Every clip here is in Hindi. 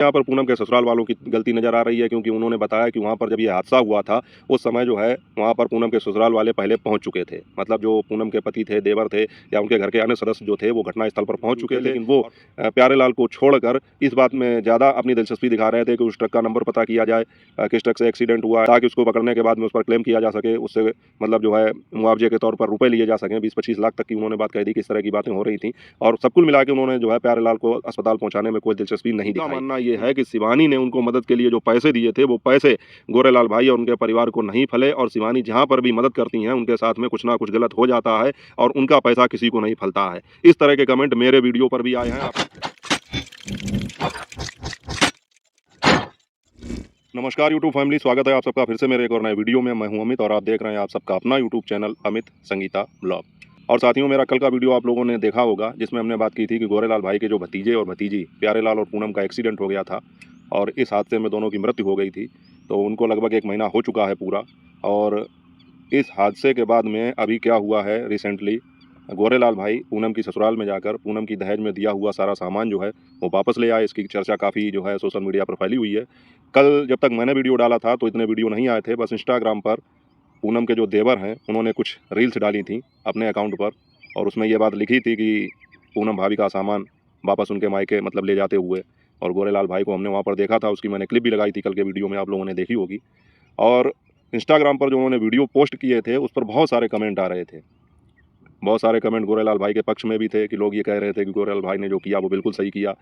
यहाँ पर पूनम के ससुराल वालों की गलती नज़र आ रही है, क्योंकि उन्होंने बताया कि वहाँ पर जब ये हादसा हुआ था उस समय जो है वहाँ पर पूनम के ससुराल वाले पहले पहुँच चुके थे। मतलब जो पूनम के पति थे, देवर थे या उनके घर के अन्य सदस्य जो थे वो घटनास्थल पर पहुँच चुके थे, लेकिन वो प्यारेलाल को छोड़कर इस बात में ज़्यादा अपनी दिलचस्पी दिखा रहे थे कि उस ट्रक का नंबर पता किया जाए, किस ट्रक से एक्सीडेंट हुआ है, ताकि उसको पकड़ने के बाद में उस पर क्लेम किया जा सके, उससे मतलब जो है मुआवजे के तौर पर रुपए लिए जा सकें। 20-25 लाख तक की उन्होंने बात कही थी कि इस तरह की बातें हो रही थी, और सब कुल मिला के उन्होंने जो है प्यारेलाल को अस्पताल पहुँचाने में कोई दिलचस्पी नहीं दिखाई। मानना ये है कि शिवानी ने उनको मदद के लिए जो पैसे दिए थे वो पैसे गोरेलाल भाई और उनके परिवार को नहीं फले, और शिवानी जहाँ पर भी मदद करती हैं उनके साथ में कुछ ना कुछ गलत हो जाता है और उनका पैसा किसी को नहीं फलता है। इस तरह के कमेंट मेरे वीडियो पर भी आए हैं। नमस्कार यूट्यूब फैमिली, स्वागत है आप सबका फिर से मेरे एक और नए वीडियो में। मैं हूं अमित और आप देख रहे हैं आप सबका अपना YouTube channel Amit Sangeeta blog. और साथियों, मेरा कल का वीडियो आप लोगों ने देखा होगा जिसमें हमने बात की थी कि गोरेलाल भाई के जो भतीजे और भतीजी प्यारेलाल और पूनम का एक्सीडेंट हो गया था और इस हादसे में दोनों की मृत्यु हो गई थी। तो उनको लगभग 1 महीना हो चुका है पूरा, और इस हादसे के बाद में अभी क्या हुआ है, रिसेंटली गोरेलाल भाई पूनम की ससुराल में जाकर पूनम की दहेज में दिया हुआ सारा सामान जो है वो वापस ले आए। इसकी चर्चा काफ़ी जो है सोशल मीडिया पर फैली हुई है। कल जब तक मैंने वीडियो डाला था तो इतने वीडियो नहीं आए थे, बस इंस्टाग्राम पर पूनम के जो देवर हैं उन्होंने कुछ रील्स डाली थी अपने अकाउंट पर, और उसमें ये बात लिखी थी कि पूनम भाभी का सामान वापस उनके मायके मतलब ले जाते हुए, और गोरेलाल भाई को हमने वहाँ पर देखा था। उसकी मैंने क्लिप भी लगाई थी कल के वीडियो में, आप लोगों ने देखी होगी। और इंस्टाग्राम पर जो उन्होंने वीडियो पोस्ट किए थे उस पर बहुत सारे कमेंट आ रहे थे। बहुत सारे कमेंट गोरेलाल भाई के पक्ष में भी थे कि लोग ये कह रहे थे कि गोरेलाल भाई ने जो किया वो बिल्कुल सही किया।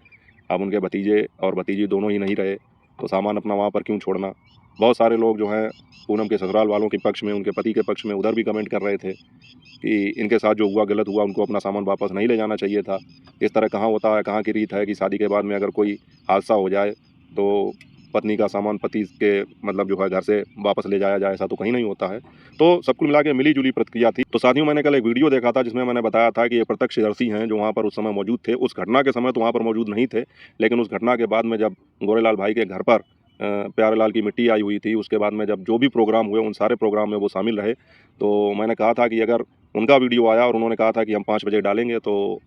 अब उनके भतीजे और भतीजी दोनों ही नहीं रहे तो सामान अपना वहाँ पर क्यों छोड़ना। बहुत सारे लोग जो हैं पूनम के ससुराल वालों के पक्ष में, उनके पति के पक्ष में उधर भी कमेंट कर रहे थे कि इनके साथ जो हुआ गलत हुआ, उनको अपना सामान वापस नहीं ले जाना चाहिए था। इस तरह कहाँ होता है, कहाँ की रीत है कि शादी के बाद में अगर कोई हादसा हो जाए तो पत्नी का सामान पति के मतलब जो है घर से वापस ले जाया जाए, ऐसा तो कहीं नहीं होता है। तो सब कुल मिला के मिली जुली प्रतिक्रिया थी। तो साथियों, मैंने कल एक वीडियो देखा था जिसमें मैंने बताया था कि ये प्रत्यक्षदर्शी हैं जो वहाँ पर उस समय मौजूद थे। उस घटना के समय तो वहाँ पर मौजूद नहीं थे, लेकिन उस घटना के बाद में जब गोरेलाल भाई के घर पर प्यारेलाल की मिट्टी आई हुई थी, उसके बाद में जब जो भी प्रोग्राम हुए उन सारे प्रोग्राम में वो शामिल रहे। तो मैंने कहा था कि अगर उनका वीडियो आया और उन्होंने कहा था कि हम 5 बजे डालेंगे, तो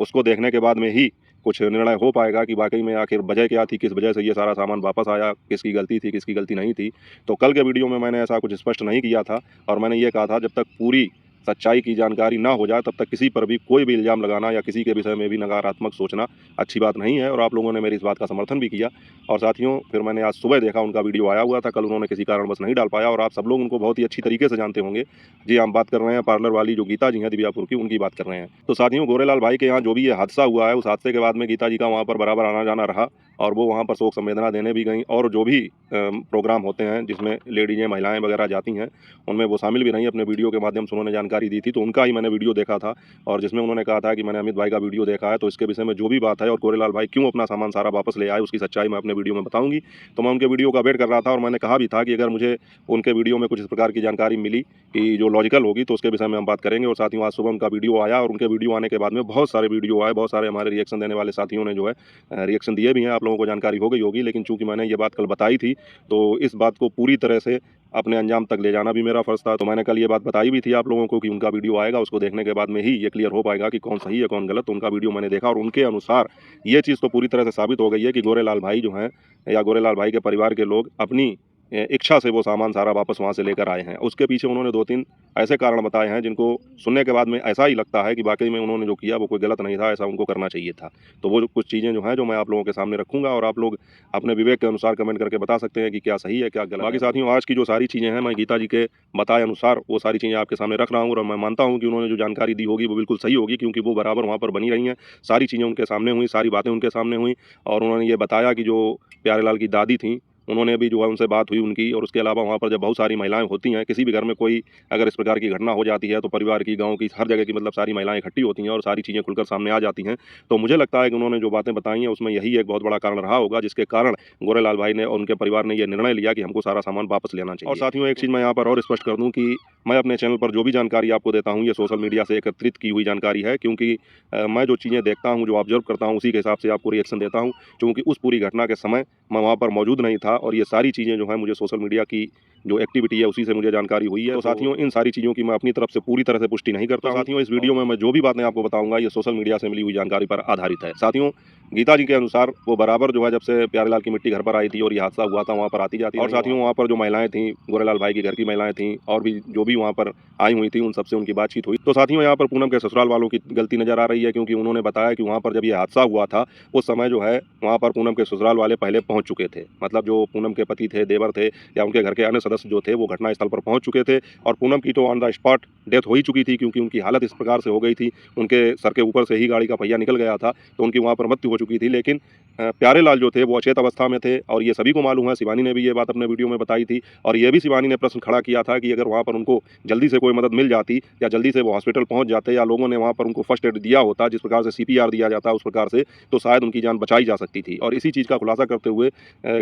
उसको देखने के बाद में ही कुछ निर्णय हो पाएगा कि वाकई में आखिर वजह क्या थी, किस वजह से ये सारा सामान वापस आया, किसकी गलती थी, किसकी गलती नहीं थी। तो कल के वीडियो में मैंने ऐसा कुछ स्पष्ट नहीं किया था, और मैंने ये कहा था जब तक पूरी सच्चाई की जानकारी ना हो जाए तब तक किसी पर भी कोई भी इल्ज़ाम लगाना या किसी के विषय में भी नकारात्मक सोचना अच्छी बात नहीं है। और आप लोगों ने मेरी इस बात का समर्थन भी किया। और साथियों, फिर मैंने आज सुबह देखा उनका वीडियो आया हुआ था, कल उन्होंने किसी कारणवश नहीं डाल पाया, और आप सब लोग उनको बहुत ही अच्छी तरीके से जानते होंगे। जी, हम बात कर रहे हैं पार्लर वाली जो गीता जी हैं दिव्यापुर की, उनकी बात कर रहे हैं। तो साथियों, गोरेलाल भाई के यहाँ जो भी ये हादसा हुआ है उस हादसे के बाद में गीता जी का वहाँ पर बराबर आना जाना रहा, और वो वहाँ पर शोक संवेदना देने भी गई, और जो भी प्रोग्राम होते हैं जिसमें लेडीज़ें महिलाएं वगैरह जाती हैं उनमें वो शामिल भी रहीं। अपने वीडियो के माध्यम से उन्होंने जानकारी दी थी, तो उनका ही मैंने वीडियो देखा था, और जिसमें उन्होंने कहा था कि मैंने अमित भाई का वीडियो देखा है, तो इसके विषय में जो भी बात है और गोरेलाल भाई क्यों अपना सामान सारा वापस ले आए उसकी सच्चाई मैं अपने वीडियो में बताऊंगी। तो मैं उनके वीडियो का वेट कर रहा था, और मैंने कहा भी था कि अगर मुझे उनके वीडियो में कुछ इस प्रकार की जानकारी मिली कि जो लॉजिकल होगी तो उसके विषय में हम बात करेंगे। और साथियों, आज सुबह उनका वीडियो आया, और उनके वीडियो आने के बाद में बहुत सारे वीडियो आए, बहुत सारे हमारे रिएक्शन देने वाले साथियों ने जो है रिएक्शन दिए भी हैं। आप लोगों को जानकारी हो गई होगी, लेकिन चूंकि मैंने ये बात कल बताई थी तो इस बात को पूरी तरह से अपने अंजाम तक ले जाना भी मेरा फ़र्ज़ था। तो मैंने कल ये बात बताई भी थी आप लोगों को कि उनका वीडियो आएगा, उसको देखने के बाद में ही ये क्लियर हो पाएगा कि कौन सही है कौन गलत। तो उनका वीडियो मैंने देखा, और उनके अनुसार ये चीज़ तो पूरी तरह से साबित हो गई है कि गोरेलाल भाई जो हैं या गोरेलाल भाई के परिवार के लोग अपनी इच्छा से वो सामान सारा वापस वहाँ से लेकर आए हैं। उसके पीछे उन्होंने 2-3 ऐसे कारण बताए हैं जिनको सुनने के बाद में ऐसा ही लगता है कि वाकई में उन्होंने जो किया वो कोई गलत नहीं था, ऐसा उनको करना चाहिए था। तो वो जो कुछ चीज़ें जो हैं जो मैं आप लोगों के सामने रखूँगा, और आप लोग अपने विवेक के अनुसार कमेंट करके बता सकते हैं कि क्या सही है क्या गलत। बाकी साथियों, आज की जो सारी चीज़ें हैं मैं गीता जी के बताए अनुसार वो सारी चीज़ें आपके सामने रख रहा हूँ, और मैं मानता हूँ कि उन्होंने जो जानकारी दी होगी वो बिल्कुल सही होगी, क्योंकि वो बराबर वहाँ पर बनी रही हैं। सारी चीज़ें उनके सामने हुई, सारी बातें उनके सामने हुई, और उन्होंने ये बताया कि जो प्यारेलाल की दादी थीं उन्होंने भी जो है उनसे बात हुई उनकी। और उसके अलावा वहाँ पर जब बहुत सारी महिलाएं होती हैं, किसी भी घर में कोई अगर इस प्रकार की घटना हो जाती है तो परिवार की, गांव की, हर जगह की मतलब सारी महिलाएं इकट्ठी होती हैं और सारी चीज़ें खुलकर सामने आ जाती हैं। तो मुझे लगता है कि उन्होंने जो बातें बताई हैं उसमें यही एक बहुत बड़ा कारण रहा होगा जिसके कारण गोरेलाल भाई ने और उनके परिवार ने यह निर्णय लिया कि हमको सारा सामान वापस लेना चाहिए। और साथियों, एक चीज़ मैं यहाँ पर और स्पष्ट कर दूँ कि मैं अपने चैनल पर जो भी जानकारी आपको देता हूँ ये सोशल मीडिया से एकत्रित की हुई जानकारी है, क्योंकि मैं जो चीज़ें देखता हूँ, जो ऑब्जर्व करता हूँ, उसी के हिसाब से आपको रिएक्शन देता हूँ। क्योंकि उस पूरी घटना के समय मैं वहाँ पर मौजूद नहीं था, और ये सारी चीज़ें जो हैं मुझे सोशल मीडिया की जो एक्टिविटी है उसी से मुझे जानकारी हुई है। तो साथियों इन सारी चीज़ों की मैं अपनी तरफ से पूरी तरह से पुष्टि नहीं करता। साथियों इस वीडियो में मैं जो भी बातें आपको बताऊंगा ये सोशल मीडिया से मिली हुई जानकारी पर आधारित है। साथियों गीता जी के अनुसार वो बराबर जो है जब से प्यारेलाल की मिट्टी घर पर आई थी और ये हादसा हुआ था वहाँ पर आती जाती, और साथियों वहाँ पर जो महिलाएं थीं, गोरेलाल भाई की घर की महिलाएं थीं और भी जो भी वहाँ पर आई हुई थी उन सबसे उनकी बातचीत हुई। तो साथियों यहाँ पर पूनम के ससुराल वालों की गलती नजर आ रही है, क्योंकि उन्होंने बताया कि वहाँ पर जब ये हादसा हुआ था उस समय जो है वहाँ पर पूनम के ससुराल वाले पहले पहुँच चुके थे। मतलब जो पूनम के पति थे, देवर थे या उनके घर के अन्य सदस्य जो थे वो घटनास्थल पर पहुँच चुके थे और पूनम की तो ऑन द स्पॉट डेथ हो ही चुकी थी, क्योंकि उनकी हालत इस प्रकार से हो गई थी, उनके सर के ऊपर से ही गाड़ी का पहिया निकल गया था, तो उनकी वहाँ पर मृत्यु हो चुकी थी। लेकिन प्यारेलाल जो थे वो अचेत अवस्था में थे और ये सभी को मालूम है। शिवानी ने भी ये बात अपने वीडियो में बताई थी और ये भी शिवानी ने प्रश्न खड़ा किया था कि अगर वहाँ पर उनको जल्दी से कोई मदद मिल जाती या जल्दी से वो हॉस्पिटल पहुँच जाते या लोगों ने वहाँ पर उनको फर्स्ट एड दिया होता, जिस प्रकार से CPR दिया जाता उस प्रकार से, तो शायद उनकी जान बचाई जा सकती थी। और इसी चीज़ का खुलासा करते हुए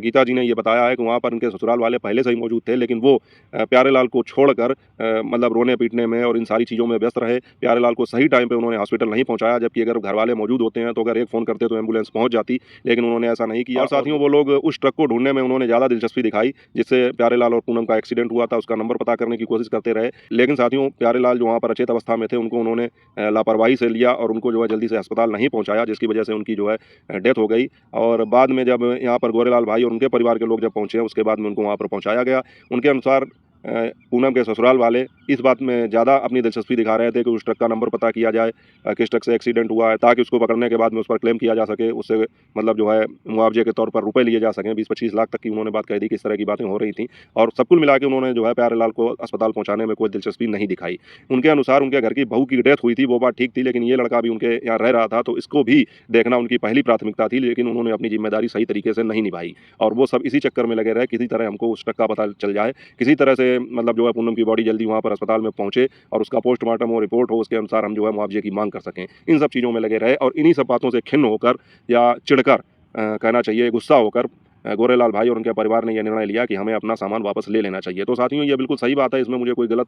गीता जी ने ये बताया है कि वहाँ पर उनके ससुराल वाले पहले से ही मौजूद थे, लेकिन वो प्यारेलाल को छोड़कर मतलब रोने पीटने में और इन सारी चीज़ों में व्यस्त रहे। प्यारेलाल को सही टाइम पे उन्होंने हॉस्पिटल नहीं पहुँचाया, जबकि अगर घर वाले मौजूद होते हैं तो अगर एक फ़ोन करते तो एम्बुलेंस पहुँच जाती, लेकिन उन्होंने ऐसा नहीं किया। और साथियों वो लोग उस ट्रक को ढूंढने में उन्होंने ज़्यादा दिलचस्पी दिखाई जिससे प्यारेलाल और पूनम का एक्सीडेंट हुआ था, उसका नंबर पता करने की कोशिश करते रहे। लेकिन साथियों प्यारेलाल जो वहाँ पर अचेत अवस्था में थे उनको उन्होंने लापरवाही से लिया और उनको जो है जल्दी से अस्पताल नहीं पहुँचाया, जिसकी वजह से उनकी जो है डेथ हो गई। और बाद में जब यहाँ पर गोरेलाल भाई और उनके परिवार के लोग जब पहुँचे उसके बाद में उनको वहाँ पर पहुँचाया गया। उनके अनुसार पूनम के ससुराल वाले इस बात में ज़्यादा अपनी दिलचस्पी दिखा रहे थे कि उस ट्रक का नंबर पता किया जाए, किस ट्रक से एक्सीडेंट हुआ है, ताकि उसको पकड़ने के बाद में उस पर क्लेम किया जा सके, उससे मतलब जो है मुआवजे के तौर पर रुपए लिए जा सकें। 20-25 लाख तक की उन्होंने बात कह दी कि इस तरह की बातें हो रही थी और सब कुल मिला के उन्होंने जो है प्यारेलाल को अस्पताल पहुँचाने में कोई दिलचस्पी नहीं दिखाई। उनके अनुसार उनके घर की बहू की डेथ हुई थी, वो बात ठीक थी, लेकिन ये लड़का भी उनके यहाँ रह रहा था तो इसको भी देखना उनकी पहली प्राथमिकता थी, लेकिन उन्होंने अपनी जिम्मेदारी सही तरीके से नहीं निभाई और वो सब इसी चक्कर में लगे रहे किसी तरह हमको उस ट्रक का पता चल जाए, किसी तरह से मतलब जो है पूनम की बॉडी जल्दी वहाँ पर अस्पताल में पहुँचे और उसका पोस्टमार्टम हो, रिपोर्ट हो, उसके अनुसार हम जो है मुआवजे की मांग कर सकें। इन सब चीज़ों में लगे रहे और इन्हीं सब बातों से खिन्न होकर या चिढ़कर कहना चाहिए गुस्सा होकर गोरेलाल भाई और उनके परिवार ने यह निर्णय लिया कि हमें अपना सामान वापस ले लेना चाहिए। तो साथियों ये बिल्कुल सही बात है, इसमें मुझे कोई गलत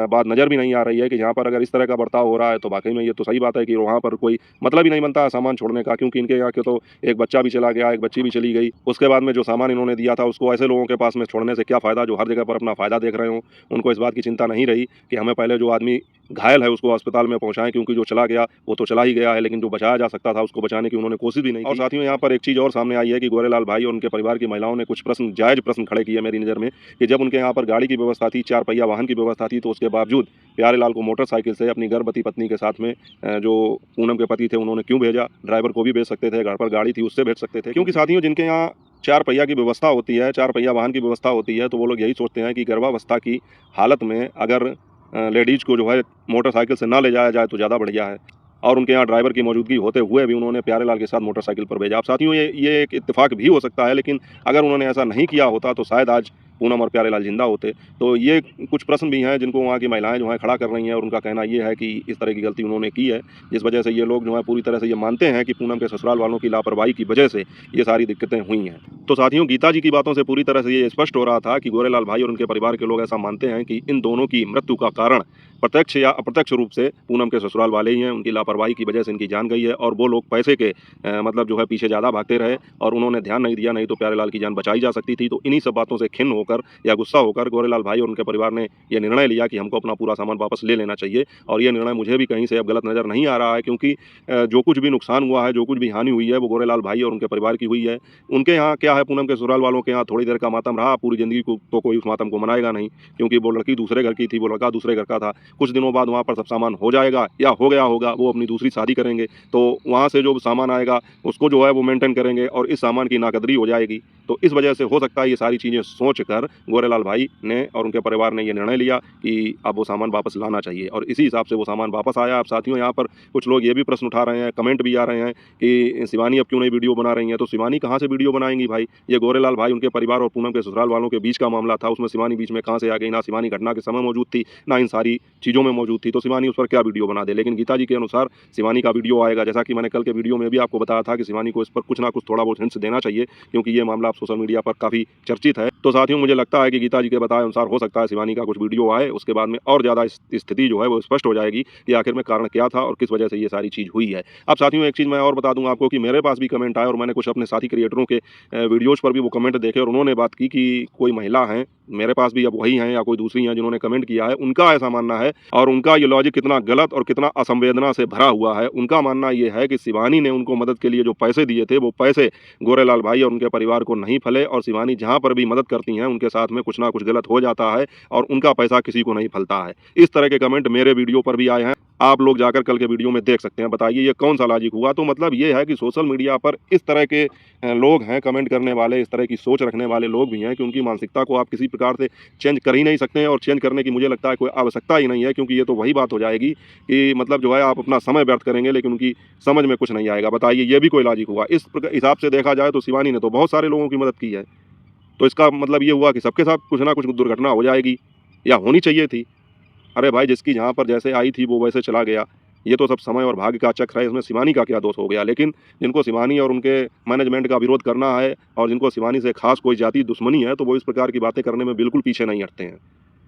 बात नज़र भी नहीं आ रही है कि यहाँ पर अगर इस तरह का बर्ताव हो रहा है तो वाकई में ये तो सही बात है कि वहाँ पर कोई मतलब ही नहीं बनता है सामान छोड़ने का, क्योंकि इनके यहाँ के तो एक बच्चा भी चला गया, एक बच्ची भी चली गई। उसके बाद में जो सामान इन्होंने दिया था उसको ऐसे लोगों के पास में छोड़ने से क्या फ़ायदा जो हर जगह पर अपना फ़ायदा देख रहे हों। उनको इस बात की चिंता नहीं रही कि हमें पहले जो आदमी घायल है उसको अस्पताल में पहुँचाएं, क्योंकि जो चला गया वो तो चला ही गया है, लेकिन जो बचाया जा सकता था उसको बचाने की उन्होंने कोशिश भी नहीं की। और साथियों यहाँ पर एक चीज़ और सामने आई है कि गोरेलाल भाई और उनके परिवार की महिलाओं ने कुछ प्रश्न, जायज़ प्रश्न खड़े किए मेरी नज़र में, कि जब उनके यहाँ पर गाड़ी की व्यवस्था थी, 4 पहिया वाहन की व्यवस्था थी, तो उसके बावजूद प्यारेलाल को मोटरसाइकिल से अपनी गर्भवती पत्नी के साथ में जो पूनम के पति थे उन्होंने क्यों भेजा? ड्राइवर को भी भेज सकते थे, घर पर गाड़ी थी उससे भेज सकते थे। क्योंकि साथियों जिनके यहाँ 4 पहिया की व्यवस्था होती है, 4 पहिया वाहन की व्यवस्था होती है, तो वो लोग यही सोचते हैं कि गर्भावस्था की हालत में अगर लेडीज़ को जो है मोटरसाइकिल से ना ले जाया जाए तो ज़्यादा बढ़िया है। और उनके यहाँ ड्राइवर की मौजूदगी होते हुए भी उन्होंने प्यारेलाल के साथ मोटरसाइकिल पर भेजा। अब साथियों ये एक इत्तेफाक भी हो सकता है, लेकिन अगर उन्होंने ऐसा नहीं किया होता तो शायद आज पूनम और प्यारेलाल जिंदा होते। तो ये कुछ प्रश्न भी हैं जिनको वहाँ की महिलाएं जो हैं खड़ा कर रही हैं और उनका कहना ये है कि इस तरह की गलती उन्होंने की है, जिस वजह से ये लोग जो है पूरी तरह से ये मानते हैं कि पूनम के ससुराल वालों की लापरवाही की वजह से ये सारी दिक्कतें हुई हैं। तो साथियों गीता जी की बातों से पूरी तरह से ये स्पष्ट हो रहा था कि गोरेलाल भाई और उनके परिवार के लोग ऐसा मानते हैं कि इन दोनों की मृत्यु का कारण प्रत्यक्ष या अप्रत्यक्ष रूप से पूनम के ससुराल वाले ही हैं। उनकी लापरवाही की वजह से इनकी जान गई है और वो लोग पैसे के मतलब जो है पीछे ज़्यादा भागते रहे और उन्होंने ध्यान नहीं दिया, नहीं तो प्यारेलाल की जान बचाई जा सकती थी। तो इन्हीं सब बातों से खिन्न होकर या गुस्सा होकर गोरेलाल भाई और उनके परिवार ने यह निर्णय लिया कि हमको अपना पूरा सामान वापस ले लेना चाहिए। और ये निर्णय मुझे भी कहीं से अब गलत नज़र नहीं आ रहा है, क्योंकि जो कुछ भी नुकसान हुआ है, जो कुछ भी हानि हुई है वो गोरेलाल भाई और उनके परिवार की हुई है। उनके यहाँ क्या है, पूनम के ससुराल वालों के यहाँ थोड़ी देर का मातम रहा, पूरी ज़िंदगी को तो कोई उस मातम को मनाएगा नहीं, क्योंकि वो लड़की दूसरे घर की थी, वो लड़का दूसरे घर का था। कुछ दिनों बाद वहाँ पर सब सामान हो जाएगा या हो गया होगा, वो अपनी दूसरी शादी करेंगे, तो वहाँ से जो सामान आएगा उसको जो है वो मेंटेन करेंगे और इस सामान की नाकदरी हो जाएगी। तो इस वजह से हो सकता है ये सारी चीज़ें सोचकर गोरेलाल भाई ने और उनके परिवार ने ये निर्णय लिया कि अब वो सामान वापस लाना चाहिए और इसी हिसाब से वो सामान वापस आया। अब साथियों यहाँ पर कुछ लोग ये भी प्रश्न उठा रहे हैं, कमेंट भी आ रहे हैं कि शिवानी अब क्यों नहीं वीडियो बना रही हैं। तो शिवानी कहाँ से वीडियो बनाएंगी भाई? ये गोरेलाल भाई, उनके परिवार और पूनम के ससुराल वालों के बीच का मामला था, उसमें शिवानी बीच में कहाँ से आ गई? ना शिवानी घटना के समय मौजूद थी, ना इन सारी चीज़ों में मौजूद थी, तो शिवानी उस पर क्या वीडियो बना दे। लेकिन गीता जी के अनुसार शिवानी का वीडियो आएगा, जैसा कि मैंने कल के वीडियो में भी आपको बताया था कि शिवानी को इस पर कुछ ना कुछ थोड़ा बहुत हिंट्स देना चाहिए, क्योंकि ये मामला अब सोशल मीडिया पर काफ़ी चर्चित है। तो साथियों मुझे लगता है कि गीता जी के बताए अनुसार हो सकता है शिवानी का कुछ वीडियो आए, उसके बाद में और ज़्यादा स्थिति जो है वो स्पष्ट हो जाएगी कि आखिर में कारण क्या था और किस वजह से ये सारी चीज़ हुई है। अब साथियों एक चीज़ मैं और बता दूं आपको कि मेरे पास भी कमेंट आए और मैंने कुछ अपने साथी क्रिएटरों के वीडियोज़ पर भी वो कमेंट देखे और उन्होंने बात की कि कोई महिला हैं मेरे पास भी अब वही हैं या कोई दूसरी हैं जिन्होंने कमेंट किया है, उनका ऐसा मानना है और उनका ये लॉजिक कितना गलत और कितना असंवेदना से भरा हुआ है। उनका मानना ये है कि शिवानी ने उनको मदद के लिए जो पैसे दिए थे, वो पैसे गोरेलाल भाई और उनके परिवार को नहीं फले और शिवानी जहाँ पर भी मदद करती हैं, उनके साथ में कुछ ना कुछ गलत हो जाता है और उनका पैसा किसी को नहीं फलता है। इस तरह के कमेंट मेरे वीडियो पर भी आए हैं। आप लोग जाकर कल के वीडियो में देख सकते हैं। बताइए ये कौन सा लॉजिक हुआ? तो मतलब ये है कि सोशल मीडिया पर इस तरह के लोग हैं कमेंट करने वाले, इस तरह की सोच रखने वाले लोग भी हैं कि उनकी मानसिकता को आप किसी प्रकार से चेंज कर ही नहीं सकते हैं और चेंज करने की मुझे लगता है कोई आवश्यकता ही नहीं है, क्योंकि ये तो वही बात हो जाएगी कि मतलब जो है आप अपना समय व्यर्थ करेंगे लेकिन उनकी समझ में कुछ नहीं आएगा। बताइए ये भी कोई लॉजिक हुआ? इस हिसाब से देखा जाए तो शिवानी ने तो बहुत सारे लोगों की मदद की है, तो इसका मतलब ये हुआ कि सबके साथ कुछ ना कुछ दुर्घटना हो जाएगी या होनी चाहिए थी। अरे भाई, जिसकी जहाँ पर जैसे आई थी वो वैसे चला गया। ये तो सब समय और भाग्य का चक्र है, इसमें शिवानी का क्या दोष हो गया? लेकिन जिनको शिवानी और उनके मैनेजमेंट का विरोध करना है और जिनको शिवानी से खास कोई जाति दुश्मनी है, तो वो इस प्रकार की बातें करने में बिल्कुल पीछे नहीं हटते हैं।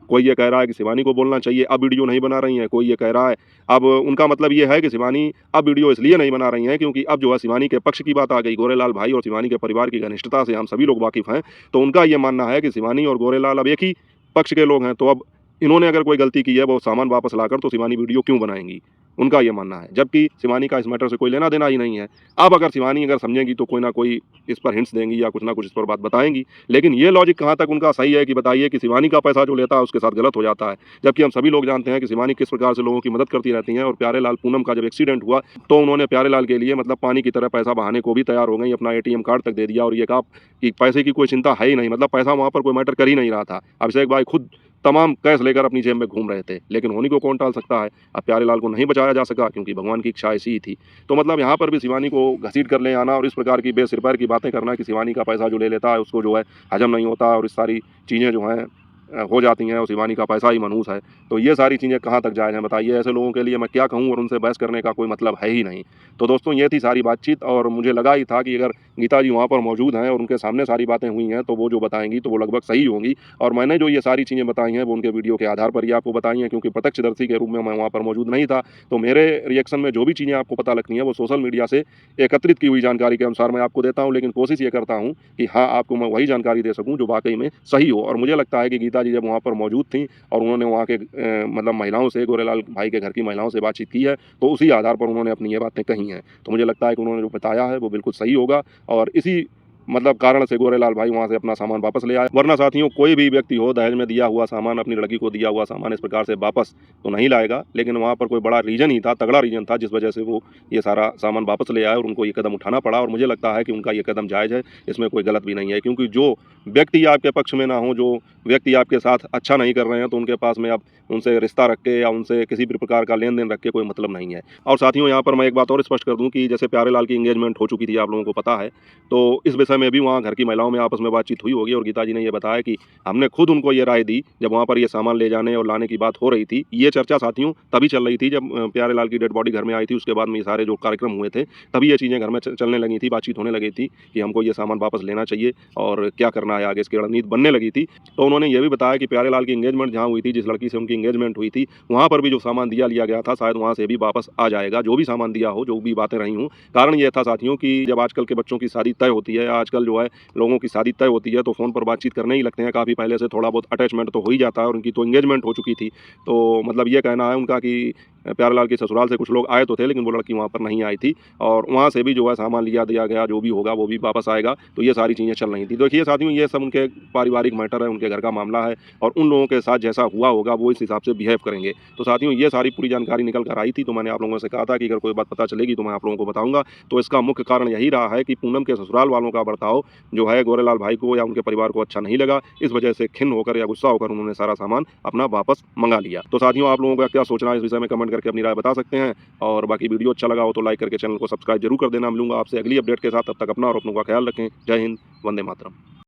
कोई ये कह रहा है कि शिवानी को बोलना चाहिए, अब वीडियो नहीं बना रही हैं। कोई ये कह रहा है, अब उनका मतलब ये है कि शिवानी अब वीडियो इसलिए नहीं बना रही हैं क्योंकि अब जो है शिवानी के पक्ष की बात आ गई। गोरेलाल भाई और शिवानी के परिवार की घनिष्ठता से हम सभी लोग वाकिफ़ हैं, तो उनका ये मानना है कि शिवानी और गोरेलाल अब एक ही पक्ष के लोग हैं, तो अब इन्होंने अगर कोई गलती की है वो सामान वापस लाकर तो शिवानी वीडियो क्यों बनाएंगी? उनका ये मानना है, जबकि शिवानी का इस मैटर से कोई लेना देना ही नहीं है। अब अगर शिवानी अगर समझेंगी तो कोई ना कोई इस पर हिंट्स देंगी या कुछ ना कुछ इस पर बात बताएंगी। लेकिन ये लॉजिक कहाँ तक उनका सही है कि बताइए कि शिवानी का पैसा जो लेता है उसके साथ गलत हो जाता है, जबकि हम सभी लोग जानते हैं कि शिवानी किस प्रकार से लोगों की मदद करती रहती हैं। और प्यारेलाल पूनम का जब एक्सीडेंट हुआ तो उन्होंने प्यारेलाल के लिए मतलब पानी की तरह पैसा बहाने को भी तैयार हो गई, अपना एटीएम कार्ड तक दे दिया और ये कहा कि पैसे की कोई चिंता है ही नहीं, मतलब पैसा वहाँ पर कोई मैटर कर ही नहीं रहा था। अभिषेक भाई खुद तमाम कैश लेकर अपनी जेब में घूम रहे थे, लेकिन होनी को कौन टाल सकता है? अब प्यारेलाल को नहीं बचाया जा सका क्योंकि भगवान की इच्छा ऐसी ही थी। तो मतलब यहाँ पर भी शिवानी को घसीट कर ले आना और इस प्रकार की बेसिर-पैर की बातें करना कि शिवानी का पैसा जो ले लेता है उसको जो है हजम नहीं होता और इस सारी चीज़ें जो हैं हो जाती हैं और शिवानी का पैसा ही मनहूस है। तो ये सारी चीज़ें कहाँ तक जायज़ हैं? बताइए, ऐसे लोगों के लिए मैं क्या कहूँ और उनसे बहस करने का कोई मतलब है ही नहीं। तो दोस्तों ये थी सारी बातचीत और मुझे लगा ही था कि अगर गीता जी वहाँ पर मौजूद हैं और उनके सामने सारी बातें हुई हैं तो वो जो बताएँगी तो वो लगभग सही होंगी। और मैंने जो ये सारी चीज़ें बताई हैं वो उनके वीडियो के आधार पर ही आपको बताई हैं, क्योंकि प्रत्यक्षदर्शी के रूप में मैं वहाँ पर मौजूद नहीं था। तो मेरे रिएक्शन में जो भी चीज़ें आपको पता लगती हैं वो सोशल मीडिया से एकत्रित की हुई जानकारी के अनुसार मैं आपको देता हूँ, लेकिन कोशिश ये करता हूँ कि हाँ, आपको मैं वही जानकारी दे सकूँ जो वाक़ई में सही हो। और मुझे लगता है कि गीता जी जब वहाँ पर मौजूद थीं और उन्होंने वहाँ के मतलब महिलाओं से, गोरेलाल भाई के घर की महिलाओं से बातचीत की है, तो उसी आधार पर उन्होंने अपनी ये बातें कही हैं। तो मुझे लगता है कि उन्होंने जो बताया है वो बिल्कुल सही होगा और इसी मतलब कारण से गोरेलाल भाई वहाँ से अपना सामान वापस ले आए। वरना साथियों, कोई भी व्यक्ति हो दहेज में दिया हुआ सामान, अपनी लड़की को दिया हुआ सामान इस प्रकार से वापस तो नहीं लाएगा, लेकिन वहाँ पर कोई बड़ा रीज़न ही था, तगड़ा रीज़न था जिस वजह से वो ये सारा सामान वापस ले आए और उनको ये कदम उठाना पड़ा। और मुझे लगता है कि उनका ये कदम जायज़ है, इसमें कोई गलत भी नहीं है, क्योंकि जो व्यक्ति आपके पक्ष में ना हो, जो व्यक्ति आपके साथ अच्छा नहीं कर रहे हैं, तो उनके पास में अब उनसे रिश्ता रख के या उनसे किसी भी प्रकार का लेन-देन रख के कोई मतलब नहीं है। और साथियों, यहाँ पर मैं एक बात और स्पष्ट कर दूँ कि जैसे प्यारेलाल की एंगेजमेंट हो चुकी थी, आप लोगों को पता है, तो इस विषय में भी वहाँ घर की महिलाओं में आपस में बातचीत हुई होगी और गीता जी ने ये बताया कि हमने खुद उनको ये राय दी जब वहाँ पर ये सामान ले जाने और लाने की बात हो रही थी। ये चर्चा साथियों तभी चल रही थी जब प्यारेलाल की डेड बॉडी घर में आई थी, उसके बाद में ये सारे जो कार्यक्रम हुए थे, तभी ये चीज़ें घर में चलने लगी थी, बातचीत होने लगी थी कि हमको ये सामान वापस लेना चाहिए और क्या करना है आगे, इसकी रणनीति बनने लगी थी। तो उन्होंने ये भी बताया कि प्यारेलाल की एंगेजमेंट जहाँ हुई थी, जिस लड़की से उनकी एंगेजमेंट हुई थी, वहाँ पर भी जो सामान लिया गया था शायद वहाँ से भी वापस आ जाएगा, जो भी सामान दिया हो, जो भी बातें रही हों। कारण ये था साथियों कि जब आजकल के बच्चों की शादी तय होती है, आजकल जो है लोगों की शादी तय होती है तो फ़ोन पर बातचीत करने ही लगते हैं, काफ़ी पहले से थोड़ा बहुत अटैचमेंट तो हो ही जाता है और उनकी तो एंगेजमेंट हो चुकी थी। तो मतलब ये कहना है उनका कि प्यारेलाल के ससुराल से कुछ लोग आए तो थे, लेकिन वो लड़की वहाँ पर नहीं आई थी और वहाँ से भी जो है सामान दिया गया, जो भी होगा वो भी वापस आएगा। तो ये सारी चीज़ें चल रही थी। देखिए साथियों, ये सब उनके पारिवारिक मैटर है, उनके घर का मामला है और उन लोगों के साथ जैसा हुआ होगा वो इस हिसाब से बिहेव करेंगे। तो साथियों, ये सारी पूरी जानकारी निकल कर आई थी, तो मैंने आप लोगों से कहा था कि अगर कोई बात पता चलेगी तो मैं आप लोगों को बताऊँगा। तो इसका मुख्य कारण यही रहा है कि पूनम के ससुराल वालों का बर्ताव जो है गोरेलाल भाई को या उनके परिवार को अच्छा नहीं लगा। इस वजह से खिन्न होकर या गुस्सा होकर उन्होंने सारा सामान अपना वापस मंगा लिया। तो साथियों, आप लोगों का क्या सोचना है इस विषय में कमेंट करके अपनी राय बता सकते हैं और बाकी वीडियो अच्छा लगा हो तो लाइक करके चैनल को सब्सक्राइब जरूर कर देना। मिलूंगा आपसे अगली अपडेट के साथ, तब तक अपना और अपनों का ख्याल रखें। जय हिंद, वंदे मातरम।